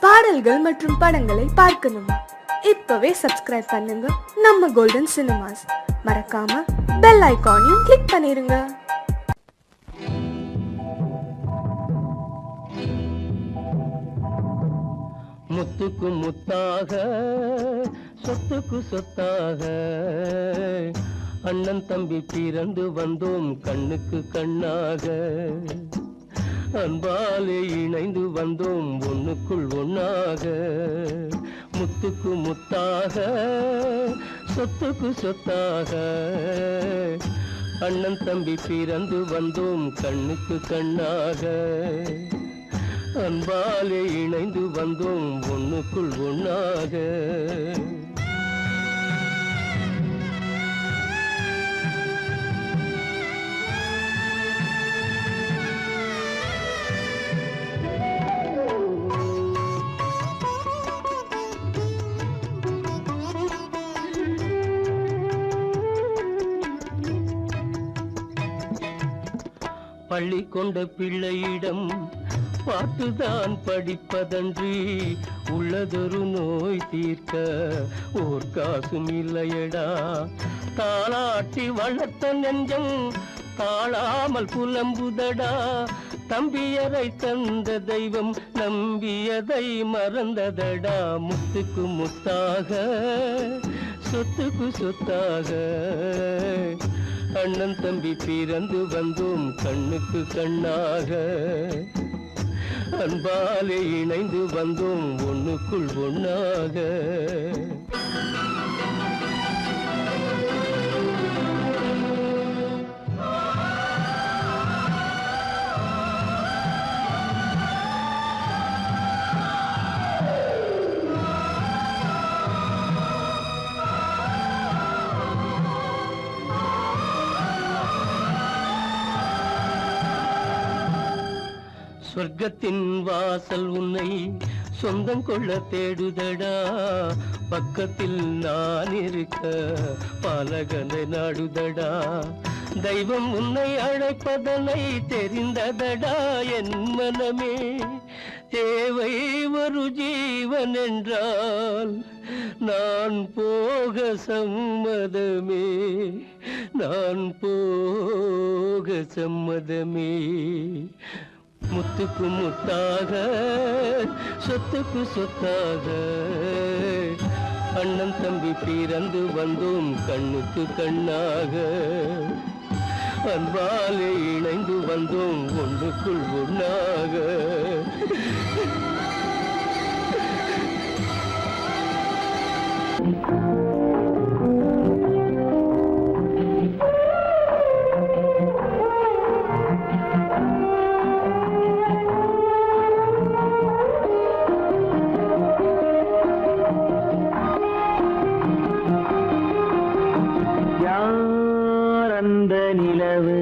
பாடல்கள் மற்றும் படங்களை பார்க்கணுமா? இப்பவே சப்ஸ்கிரைப் பண்ணுங்க நம்ம கோல்டன் சினிமாஸ். மறக்காம பெல் ஐகானையும் கிளிக் பண்ணிருங்க. முத்துக்கு முத்தாக சொத்துக்கு சொத்தாக அண்ணன் தம்பி பிறந்து வந்தோம் கண்ணுக்கு கண்ணாக. அன்பாலே இணைந்து வந்தோம் ஒண்ணுக்குள் ஒண்ணாக. முத்துக்கு முத்தாக சொத்துக்கு சொத்தாக அண்ணன் தம்பி பிறந்து வந்தோம் கண்ணுக்கு கண்ணாக. அன்பாலே இணைந்து வந்தோம் ஒண்ணுக்குள் ஒண்ணாக. பள்ளி கொண்ட பிள்ளையிடம் பார்த்துதான் படிப்பதன்றி உள்ளதொரு நோய் தீர்க்க ஓர் காசும் இல்லையடா. தாளாட்டி வளர்த்த நெஞ்சம் தாழாமல் புலம்புதடா. தம்பியரை தந்த தெய்வம் நம்பியதை மறந்ததடா. முத்துக்கு முத்தாக சொத்துக்கு சொத்தாக அண்ணன் தம்பி பிறந்து வந்தோம் கண்ணுக்கு கண்ணாக. அன்பாலே இணைந்து வந்தோம் ஒண்ணுக்குள் ஒண்ணாக. சொர்க்கத்தின் வாசல் உன்னை சொந்தம் கொள்ள தேடுதடா. பக்கத்தில் நான் இருக்க பாலகனை நாடுதடா. தெய்வம் உன்னை அழைப்பதனை தெரிந்ததடா என் மனமே. தேவை ஒரு ஜீவன் என்றால் நான் போக சம்மதமே. நான் போக சம்மதமே. முத்துக்கு முத்தாக சொத்துக்கு சொத்தாக அண்ணன் தம்பி பிறந்து வந்தோம் கண்ணுக்கு கண்ணாக. அன்பாலே இணைந்து வந்தோம் ஒன்றுக்குள் ஒண்ணாக. அந்த நிலவு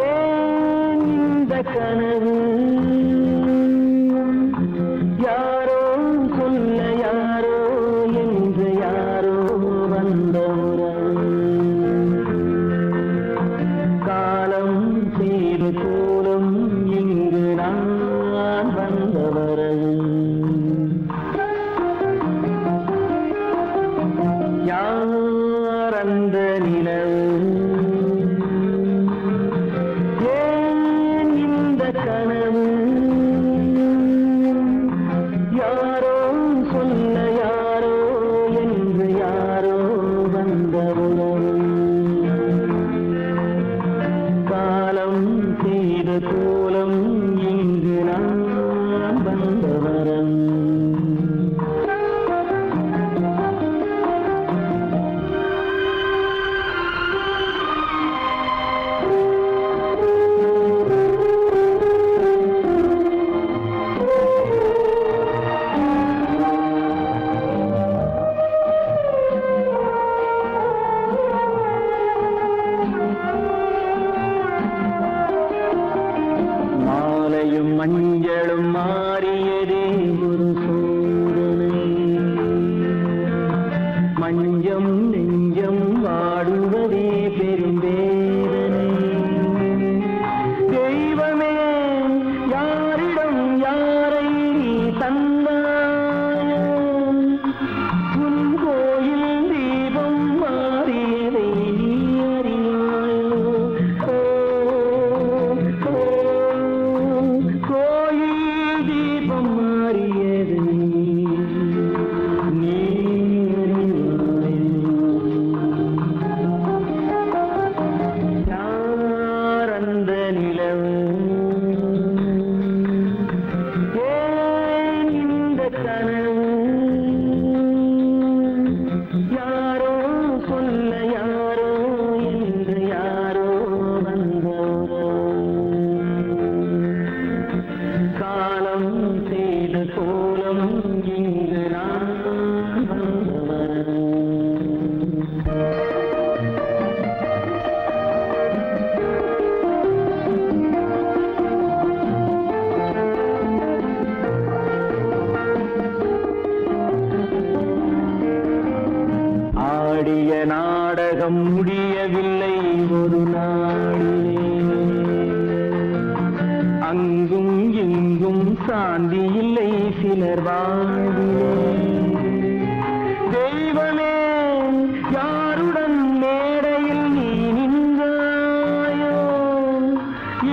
ஏன் இந்த கனவு? யாரோ சொல்ல யாரோ என்று யாரோ வந்தவுடன் காலம் செய்து கூறும் இங்கு நான் வந்தவரது. அந்த நிலவு ஏன் இந்த கனவு? யாரோ சொல்ல யாரோ என்று யாரோ வந்தவுடன் காலம் செய்த கோலம் இங்கு நான் வந்தவரன். மஞ்சளும் மாறியதே ஒரு சோதனை. மஞ்சம் நெஞ்சம் வாடுவதே பெரும் வேதனை. தெய்வமே யாரிடம் எங்கும் சாந்தி இல்லை சிலர் வாழ்விலே. தெய்வமே யாருடன் மேடையில் நீ நின்றாயோ,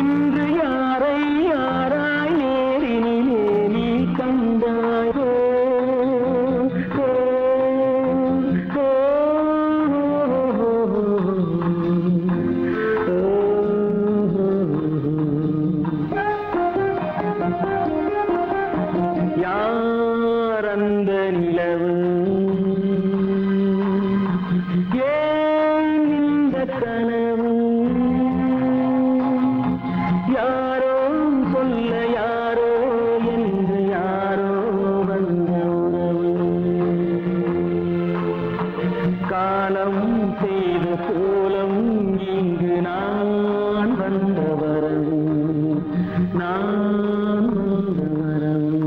இன்று யாரை யாராய் நேரினிலே நீ கண்டாயோ. யார் அந்த நிலவு, ஏன் இந்த கனவு, யாரோ சொல்ல யாரோ என்று யாரோ வந்த உறவு. காலம் செய்த கோலம் இங்கு நான் வந்த வரவு, நான் வந்த வரவு.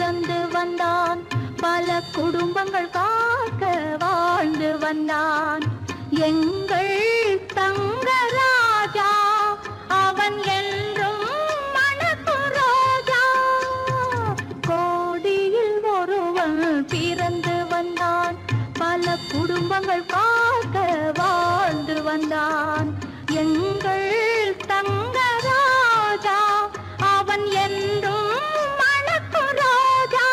பிறந்து வந்தான், பல குடும்பங்கள் காக்க வாழ்ந்து வந்தான். எங்கள் தங்கராஜா அவன் என்றும் மணக்கு ரோஜா. கோடியில் ஒருவன் பிறந்து வந்தான், பல குடும்பங்கள் காக்க வாழ்ந்து வந்தான். எங்கள் தங்கராஜா அவன் என்றும் மணக்கு ரோஜா.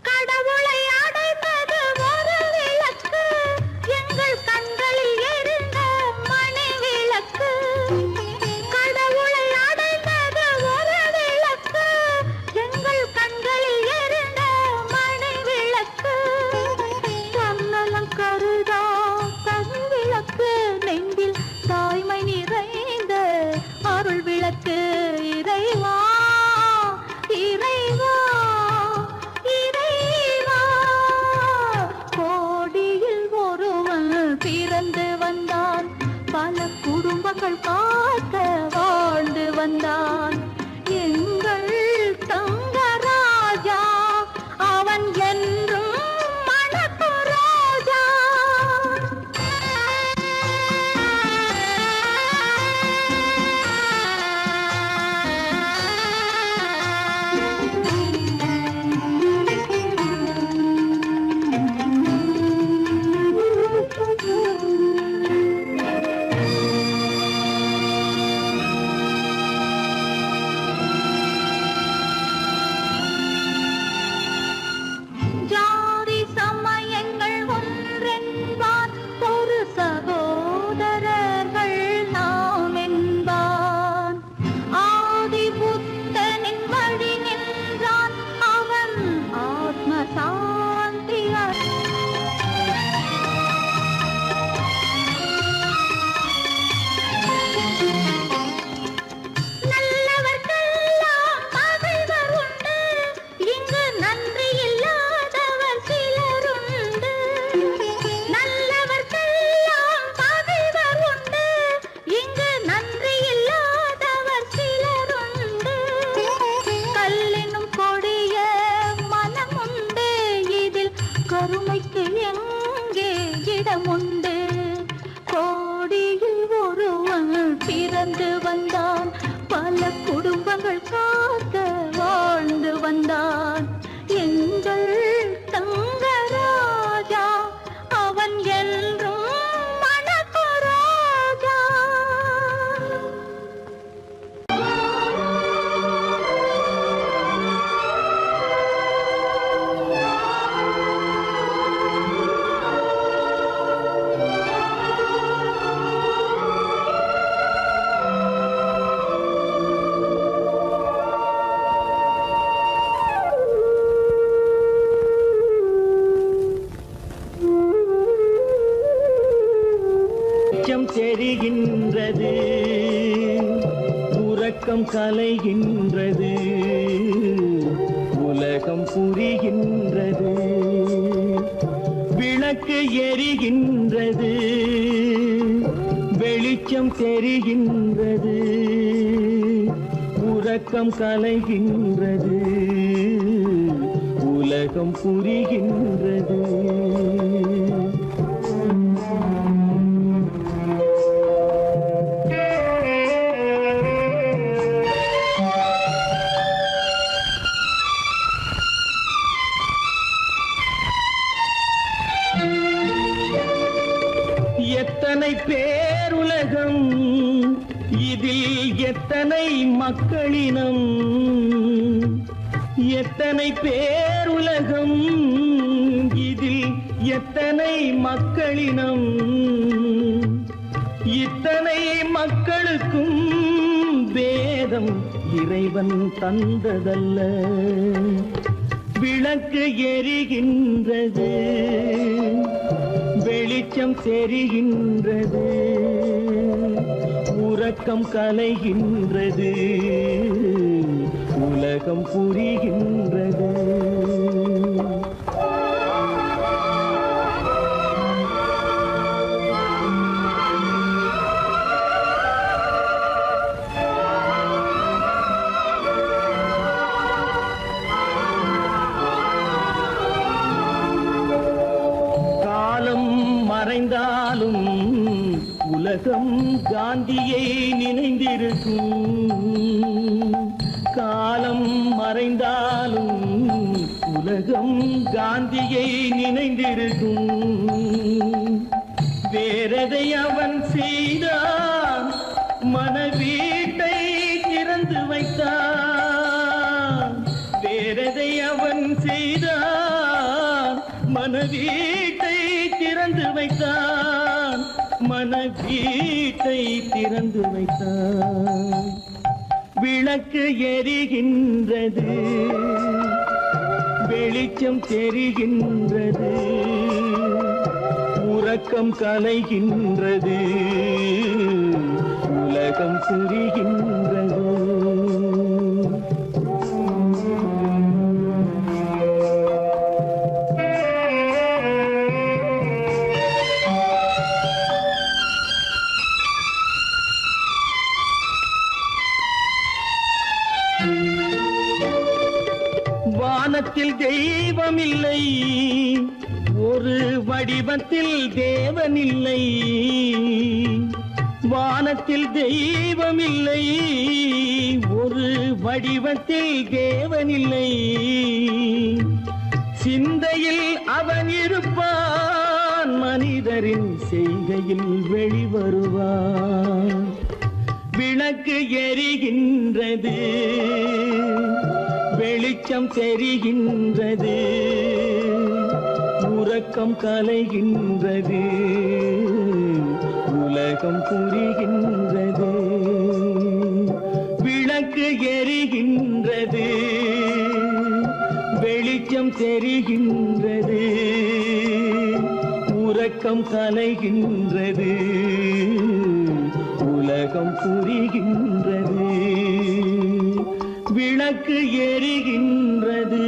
கடவுளை அடைந்தது ஒரு விளக்கு, எங்கள் கண்களில் எரிந்த மணி விளக்கு. கடவுளை அடைந்தது ஒரு விளக்கு, எங்கள் கண்களில் எரிந்த மணி விளக்கு. தன்னலம் கருதா தன் விளக்கு, நெஞ்சில் தாய்மை நிறைந்த அருள் விளக்கு. இறைவா இறைவா இறைவா, கோடியில் ஒருவன் பிறந்து வந்தான், பல குடும்பங்கள் காக்க வாழ்ந்து வந்தான். எங்கள் தங்கராஜா அவன் என்றும் மணக்கு ரோஜா. ஜாதி சமயங்கள் ஒன்றென்பான், ஒரு சகோதரர்கள் நாம் என்பான். ஆதி புத்தனின் வழி நின்றான், அவன் ஆத்ம சாந்தி நல்லவர்க்கெல்லாம் பகைவர் உண்டு, இங்கு நன்றி இல்லாதவர் சிலருண்டு. நல்லவர்க்கெல்லாம் பகைவர் உண்டு, இங்கு நன்றி இல்லாதவர் சிலருண்டு. கல்லினும் கொடிய மனமுண்டு, இதில் கருமைக்கு எங்கே இடமுண்டு. கோடியில் ஒருவன் பிறந்து வந்தான், பல குடும்பங்கள் காக்க வாழ்ந்து வந்தான். எங்கள் தங்கராஜா அவன் என்றும் மணக்கு ரோஜா. வெளிச்சம் தெரிகின்றது, உறக்கம் கலைகின்றது, உலகம் புரிகின்றது. விளக்கு எரிகின்றது, வெளிச்சம் தெரிகின்றது, உறக்கம் கலைகின்றது, உலகம் புரிகின்றது. எத்தனை பேருலகம், இதில் எத்தனை மக்களினம். எத்தனை பேருலகம், இதில் எத்தனை மக்களினம். இத்தனை மக்களுக்கும் வேதம் இறைவன் தந்ததல்ல. விளக்கு எரிகின்றது, வெளிச்சம் தெரிகின்றது, உறக்கம் கலைகின்றது, உலகம் புரிகின்றது. மறைந்தாலும் உலகம் காந்தியை நினைந்திருக்கும். காலம் மறைந்தாலும் உலகம் காந்தியை நினைந்திருக்கும். வேறதை அவன் செய்தான், மனவீட்டை திறந்து வைத்தான். வேறதை அவன் செய்தான், மனவீட்டை திறந்து வைத்தான். மனவீட்டை திறந்து வைத்தான். விளக்கு எரிகின்றது, வெளிச்சம் தெரிகின்றது, உறக்கம் கலைகின்றது, உலகம் புரிகின்றது. வானத்தில் தெய்வமில்லை, ஒரு வடிவத்தில் தேவனில்லை. வானத்தில் தெய்வமில்லை, ஒரு வடிவத்தில் தேவனில்லை. சிந்தையில் அவன் இருப்பான், மனிதரின் செய்கையில் வெளிவருவான். விளக்கு எரிகின்றது, வெளிச்சம் தெரிகின்றது, உறக்கம் கலைகின்றது, உலகம் புரிகின்றது. விளக்கு எரிகின்றது, வெளிச்சம் தெரிகின்றது, உறக்கம் கலைகின்றது, உலகம் புரிகின்றது. விளக்கு எரிகின்றது.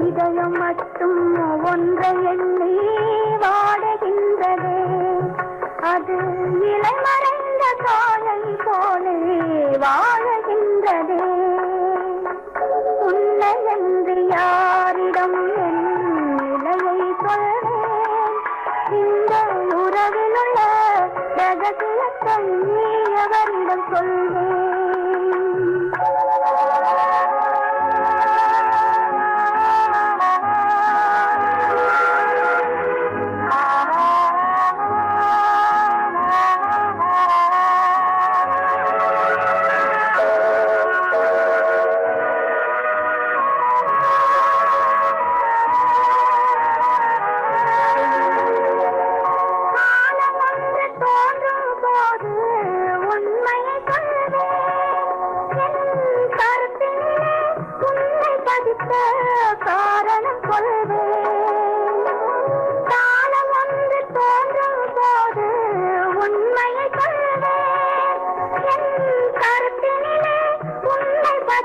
இதயம் மட்டும் ஒன்றை எண்ணி வாடுகின்றது, அது இளமறைந்த காலை போலே வாழுகின்றது. உன்னை என்று யாரிடம் என் நிலையை சொல்வேன்? இந்த உறவில் உள்ள ரகசியத்தை எவரிடம் சொல்வேன்?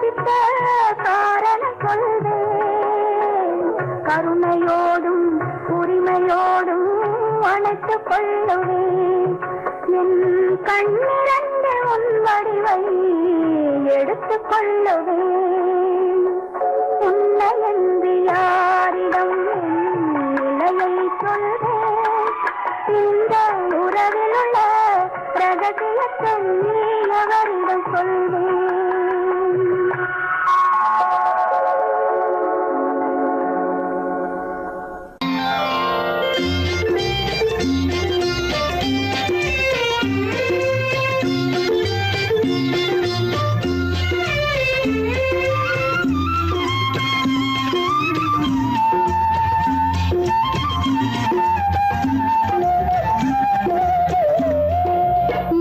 ரசித்த காரணம் சொல்வேன். கருணையோடும் உரிமையோடும் அணைத்துக் கொள்ளுவேன். என் கண்ணிரண்டு உன் வடிவை எடுத்துக் கொள்ளுவேன். உன்னை என்று யாரிடம் நிலையை சொல்வேன். இந்த உறவில் உள்ள ரகசியத்தை அவரிடம் சொல்வேன்.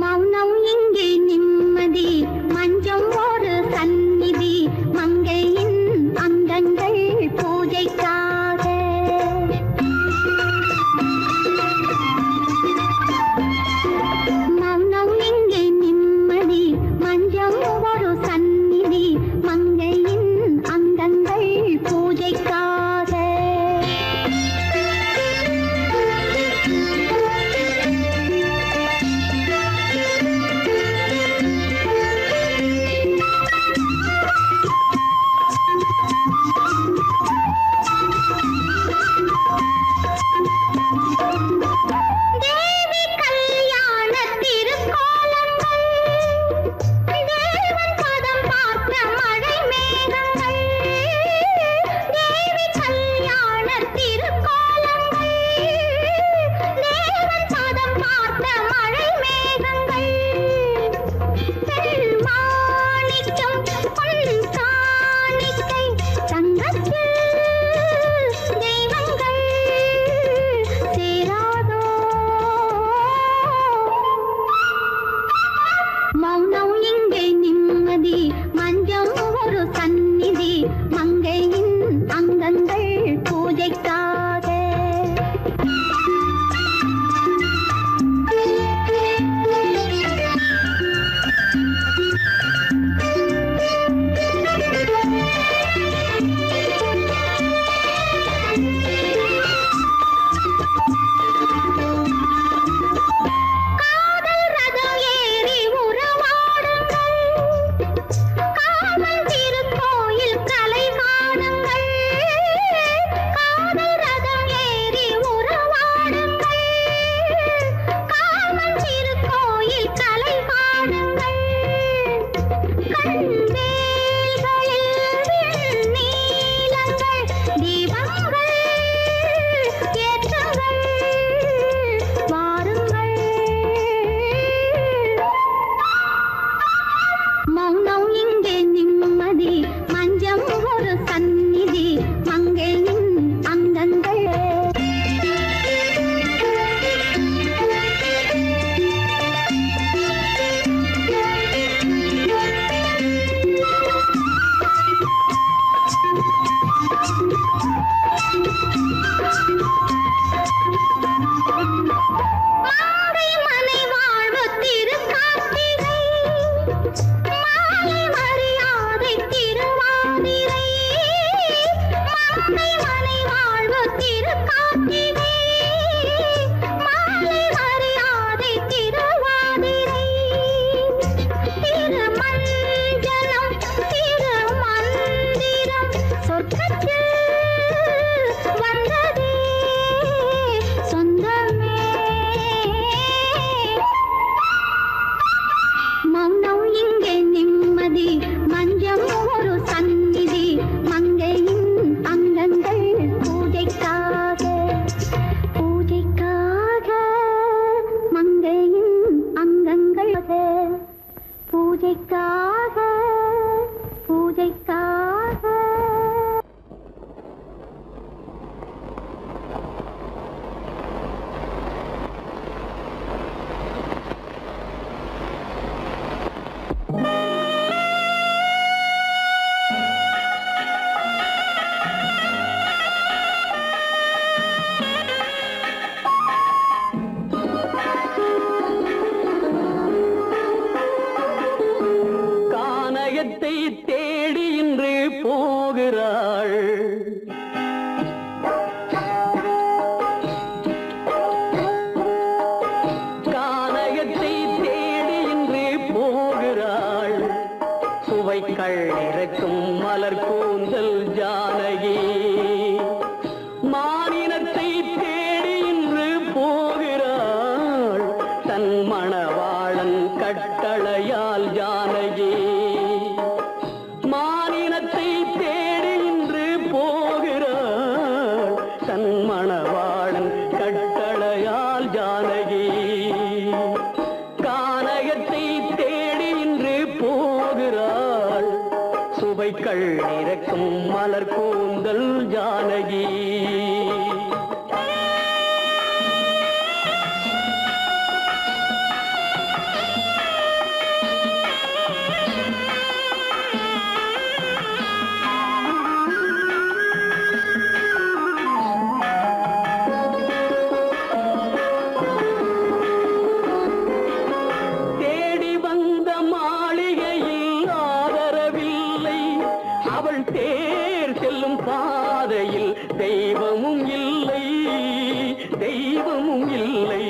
மௌனம் இங்கே நிம்மதி, மஞ்சம் ஒரு சந்நிதி, மங்கையின் அங்கங்கள் பூஜைக்காக. மௌனம் இங்கே நிம்மதி, மஞ்சம் ஒரு சந்நிதி, மங்கையின் அங்கங்கள் பூஜைக்காக. தேவி கல்யாண திருக்கோலங்கள், தேவன் பதம் பார்த்த மழை மேகங்கள். தேவி கல்யாண திருக்கோலங்கள், தேவன் பதம் பார்த்த மழை மேகங்கள். மாணிக்கம் பொன் காணிக்கை, தங்கத்தில் தெய்வங்கள் சேராதோ. மௌனம் இங்கே நிம்மதி, மஞ்சம் ஒரு சந்நிதி, மங்கையின் அங்கங்கள் பூஜைக்காக. காதல் ரதம் ஏறி உறவாடுங்கள், காமன் திருக்கோயில் கலை காணுங்கள். காதல் ரதம் ஏறி உறவாடுங்கள், காமன் திருக்கோயில் கலை காணுங்கள். கண்வேல்களில் வெண்ணீலங்கள், தீபங்கள் ஏற்றுங்கள், வாருங்கள். மௌனம் இங்கே நிம்மதி, மஞ்சம் ஒரு சந்நிதி, மங்கையின் அங்கங்கள். மாலை மனை வாழ்வு திருக்கார்த்திகை, மாலை மரியாதை திருவாதிரை. மாலை மனை வாழ்வு திருக்கார்த்திகை, மாலை மரியாதை திருவாதிரை. திருமஞ்சனம் திருமந்திரம் சொர்க்கத்தில் வந்ததே சொந்தமே. மௌனம் இங்கே நிம்மதி, மஞ்சம் ஒரு சந்நிதி, மங்கையின் அங்கங்கள் பூஜைக்காக. பூஜைக்காக மங்கையின் அங்கங்கள் பூஜைக்காக, பூஜைக்காக. கானகத்தை தேடி சுவைக்கள் இறக்கும் மலர் கூந்தல் ஜானகி மானினத்தை தேடி இன்று போகிறாள் தன் மணவாளன் கட்டளையால் ஜானகி மானினத்தை தேடி இன்று போகிறாள் தன் மணவாளன் கட்டளையால் ஜானகி கானகத்தை தேடி இன்று போகிறாள் சுவைக்கள் இறக்கும் மலர் கூந்தல் ஜானகி தேர் செல்லும் பாதையில் தெய்வமும் இல்லை தெய்வமும் இல்லை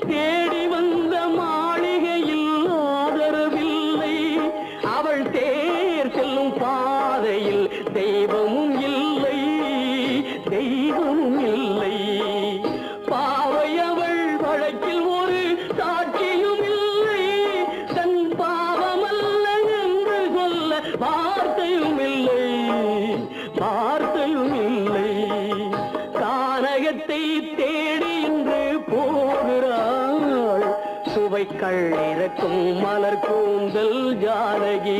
தேடி வந்த மாளிகையில் ஆதரவில்லை அவள் தேர் செல்லும் பாதையில் தெய்வமும் இல்லை தெய்வமும் இல்லை பாவை அவள் வழக்கில் ஒரு சாட்சியும் இல்லை தன் பாவமல்ல என்று சொல்ல வார்த்தையும் இல்லை வார்த்தையும் இல்லை கானகத்தை தேடி இன்று போகிறாள் சுவைக்கள் இறக்கும் மலர் கூந்தல் ஜானகி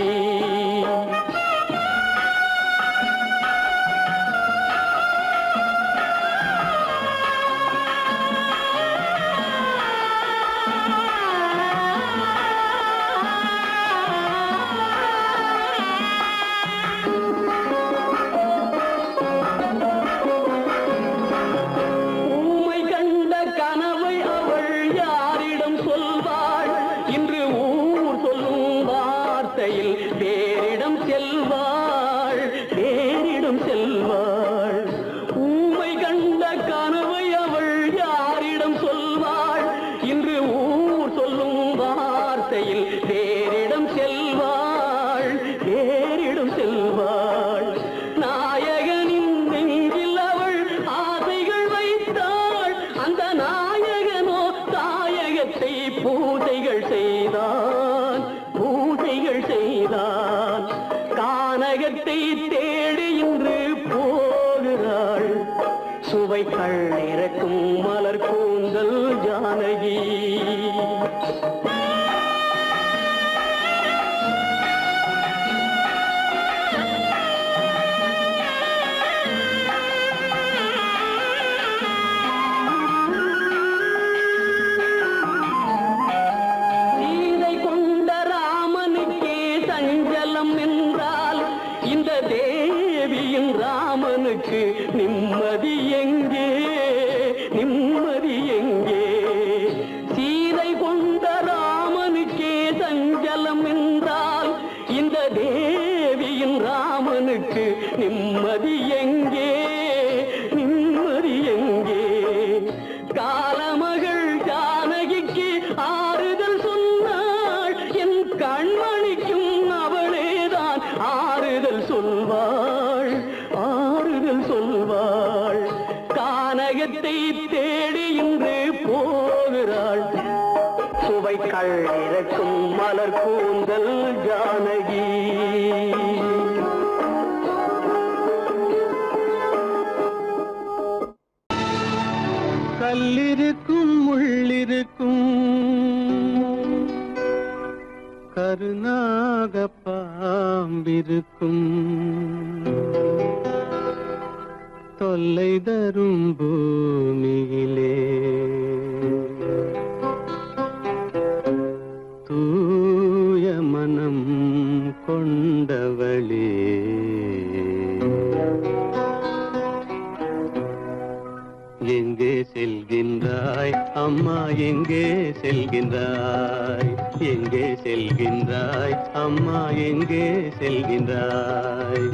வேறிடம் செல்வாள் வேறிடம் செல்வாள் ஊமை கண்ட கனவை அவள் யாரிடம் சொல்வாள் இன்று ஊர் சொல்லும் வார்த்தையில் வேறிடம் செல்வாள் வேறிடம் செல்வாள் நாயகனின் நெஞ்சில் அவள் ஆசைகள் வைத்தாள் அந்த நாயகனோ தாயகத்தை பூஜைகள் செய்தான் பூஜைகள் செய்தான் கானகத்தை தேடி இன்று போகிறாள் சுவைக்கள் இறக்கும் மலர் கூந்தல் ஜானகி இந்த தேவியின் ராமனுக்கு நிம்மதி எங்கே நிம்மதி எங்கே சீதை கொண்ட ராமனுக்கே சஞ்சலம் என்றால் இந்த தேவியின் ராமனுக்கு நிம்மதி எங்கே நிம்மதி எங்கே காலமகள் ஜானகிக்கு ஆறுதல் சொன்னாள் என் கண்மணிக்கும் அவளேதான் ஆறுதல் சொல்வாள் ஆறுதல் சொல்வாள் கானகத்தை தேடி இன்று போகிறாள் சுவைக்கள் இறக்கும் மலர் கூந்தல் ஜானகி கல்லிருக்கும் முள்ளிருக்கும் கருநாக பாம்பிருக்கும் தொல்லை தரும் பூமியிலே தூய மனம் கொண்டவளே எங்கே செல்கின்றாய் அம்மா எங்கே செல்கின்றாய் எங்கே செல்கின்றாய் அம்மா எங்கே செல்கின்றாய்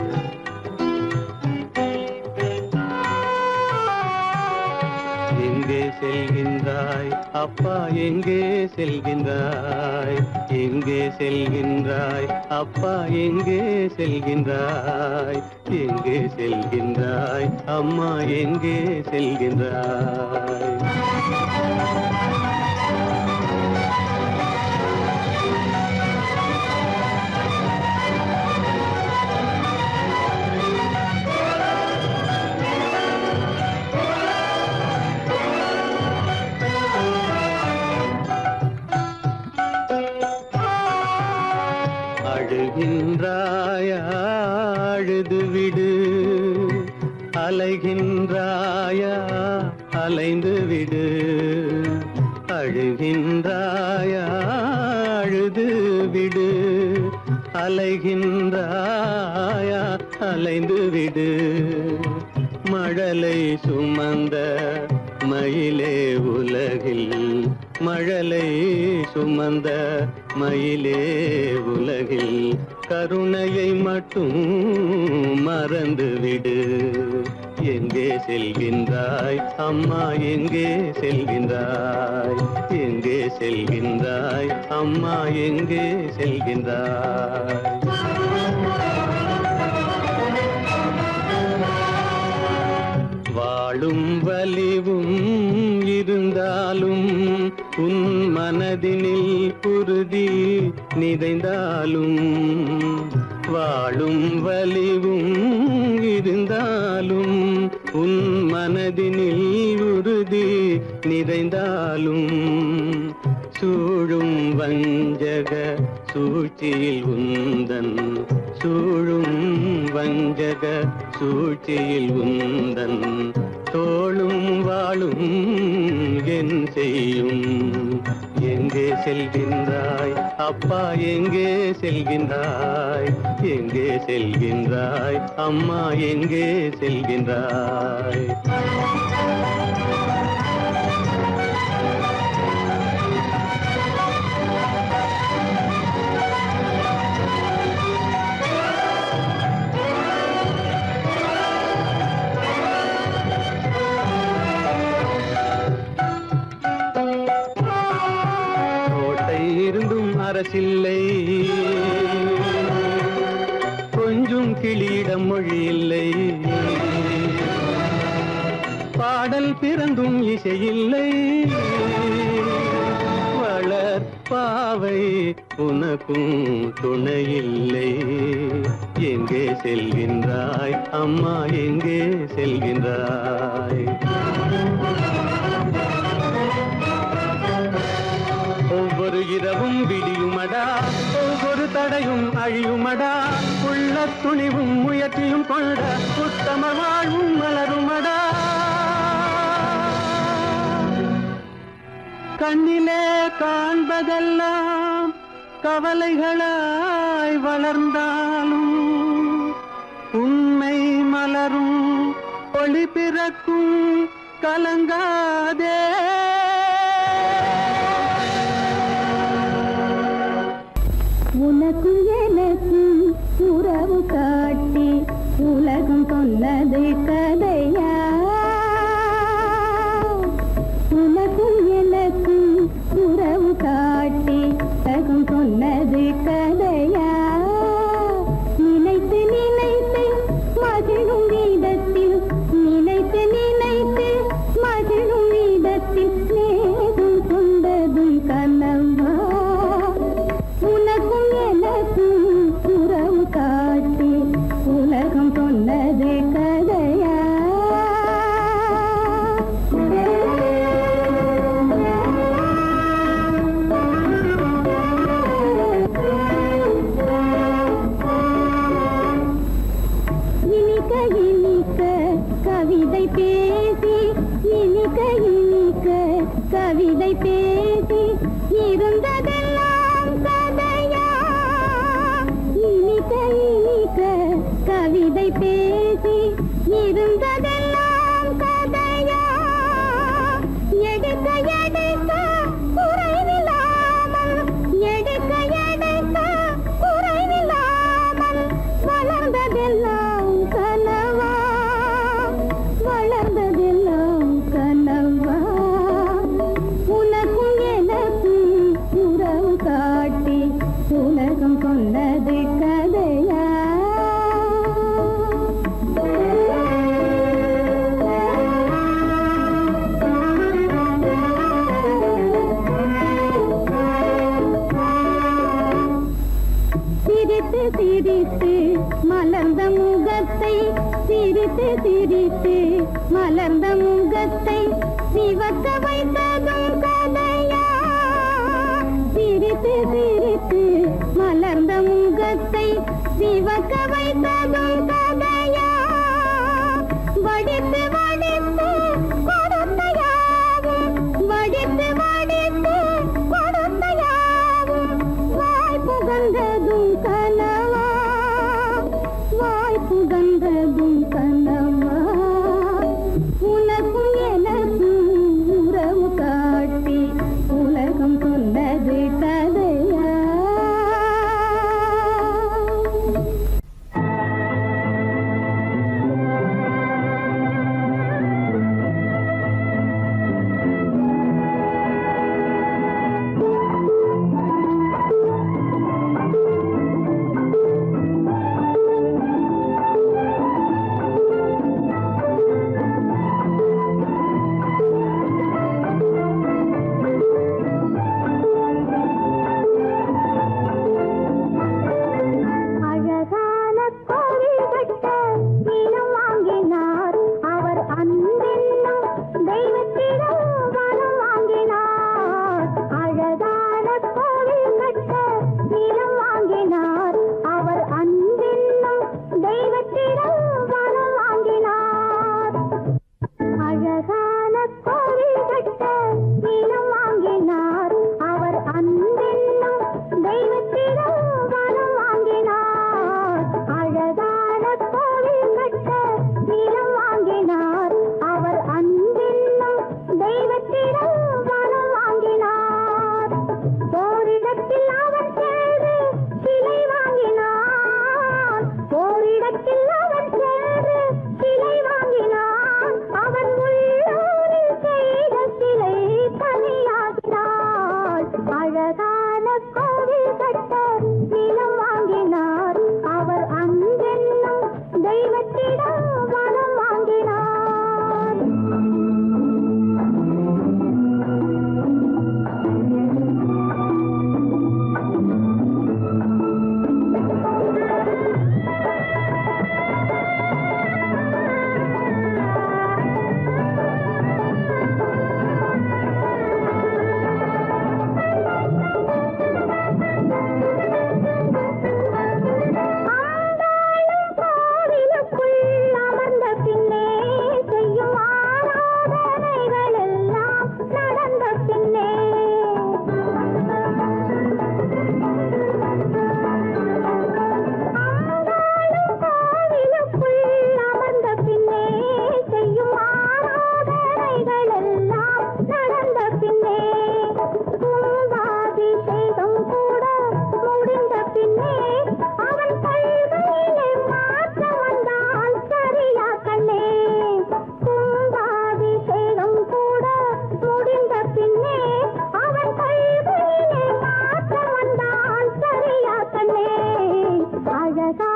எங்கே எங்கே செல்கின்றாய் அப்பா எங்கே செல்கின்றாய் எங்கே செல்கின்றாய் அப்பா எங்கே செல்கின்றாய் எங்கே செல்கின்றாய் அம்மா எங்கே செல்கின்றாய் அழுகின்றாயா அழுது விடு அலைகின்றாயா அலைந்து விடு அழுகின்றாயா அழுது விடு அலைகின்றாயா அலைந்து விடு மழலை சுமந்த மயிலே உலகில் மழலை சுமந்த மயிலே உலகில் கருணையை மட்டும் மறந்துவிடு எங்கே செல்கின்றாய் அம்மா எங்கே செல்கின்றாய் எங்கே செல்கின்றாய் அம்மா எங்கே செல்கின்றாய் வாழும் வலிவும் இருந்தாலும் உன் மனதினில் குருதி நிறைந்தாலும் வாழும் வலிவும் இருந்தாலும் உன் மனதினில் உறுதி நிறைந்தாலும் சூழும் வஞ்சக சூழ்ச்சியில் உந்தன் சூழும் வஞ்சக சூழ்ச்சியில் உந்தன் தோளும் வாழும் என் செய்யும் எங்கே செல்கின்றாய் அப்பா எங்கே செல்கின்றாய் எங்கே செல்கின்றாய் அம்மா எங்கே செல்கின்றாய் இருந்தும் அரசில்லை கொஞ்சம் கிளியிடம் மொழி இல்லை பாடல் பிறந்தும் இசையில்லை வளர் பாவை உனக்கும் துணையில்லை எங்கே செல்கின்றாய் அம்மா எங்கே செல்கின்றாய் ஒவ்வொரு இரவும் விடியுமடா ஒவ்வொரு தடையும் அழியுமடா உள்ள துணிவும் முயற்சியும் கொண்ட உத்தம வாழ்வும் மலருமடா கண்ணிலே காண்பதெல்லாம் கவலைகளாய் வளர்ந்தாலும் உண்மை மலரும் ஒளி பிறக்கும் கலங்காதே உனக்கும் எனக்கும் உறவு காட்டி உலகம் சொன்னது கதையா உனக்கும் எனக்கும் உறவு காட்டி உலகம் சொன்னது கதையா நினைத்து நினைத்து மகிழும் வீதத்தில் நினைத்து நினைத்து மகிழும் வீதத்தில் நேரும் கொண்டதும் கனவா உனக்கும் எனக்கும் உறவு காட்டி உலகம் சொன்னது கதையா இனிக்க இனிக்க கவிதை பேசி இனிக்க இனிக்க கவிதை பேசி இருந்ததெல்லாம் கதையா இனிக்க இனிக்க கவிதை பேசி இருந்ததெல்லாம் கதையா எடுக்க எடுக்க குறைவில்லாமல் எடுக்க எடுக்க குறைவில்லாமல் வளர்ந்ததெல்லாம் கனவா வளர்ந்ததெல்லாம் கனவா சிரித்து சிரித்து மலர்ந்த முகத்தை சிரித்து சிரித்து மலர்ந்த முகத்தை சிவக்க வைத்ததும் கதையா சிரித்து சிரித்து மலர்ந்த முகத்தை சிவக்க வைத்ததும் கதையா வடித்து வடித்து கொடுத்தையாவும் வடித்து வடித்து கொடுத்தையாவும் வாய் புகழ்ந்ததும் கனவா வாய் புகழ்ந்ததும் கனவா உனக்கும் எனக்கும் உறவு காட்டி உலகம் சொன்னது கதையா அழகான கோவில் கட்ட நிலம் வாங்கினார் அவர் அன்பென்னும் தெய்வத்திடம் வரம் வாங்கினார் அழகான கோவில் கட்ட நிலம் வாங்கினார் அவர் அன்பென்னும் தெய்வத்திடம் வரம் வாங்கினார் அழகான கோவில் கட்ட நிலம் வாங்கினார் அவர் அன்பென்னும் தெய்வத்திடம் வரம் வாங்கினார் அழகான கோவில் கட்ட நிலம் வாங்கினார் அவர் அன்பென்னும் தெய்வத்திடம் வரம் வாங்கினார் ஓரிடத்தில் அவன் சென்று சிலை வாங்கினார் ஓரிடத்தில் அவன் சென்று சிலை வாங்கினார் அவன் உள்ளூரில் செய்த சிலை தனியாகினார் அழகான கோவில் கட்ட நிலம் வாங்கினார் அவர் அன்பென்னும் தெய்வத்திடம் வரம் வாங்கினார் ஆண்டாளும் கோவிலுக்குள் அமர்ந்த பின்னே செய்யும் ஆராதனைகள் எல்லாம் நடந்த பின்னே ஆண்டாளும் கோவிலுக்குள் அமர்ந்த பின்னே செய்யும் ஆராதனைகள் எல்லாம் நடந்த பின்னே கும்பாபிஷேகம் கூட முடிந்த பின்னே அவன் கல்வியிலே மாற்றம் வந்தால் சரியா கண்ணே கும்பாபிஷேகம் கூட முடிந்த பின்னே அவன் கல்வியிலே மாற்றம் வந்தால் சரியா கண்ணே அழகா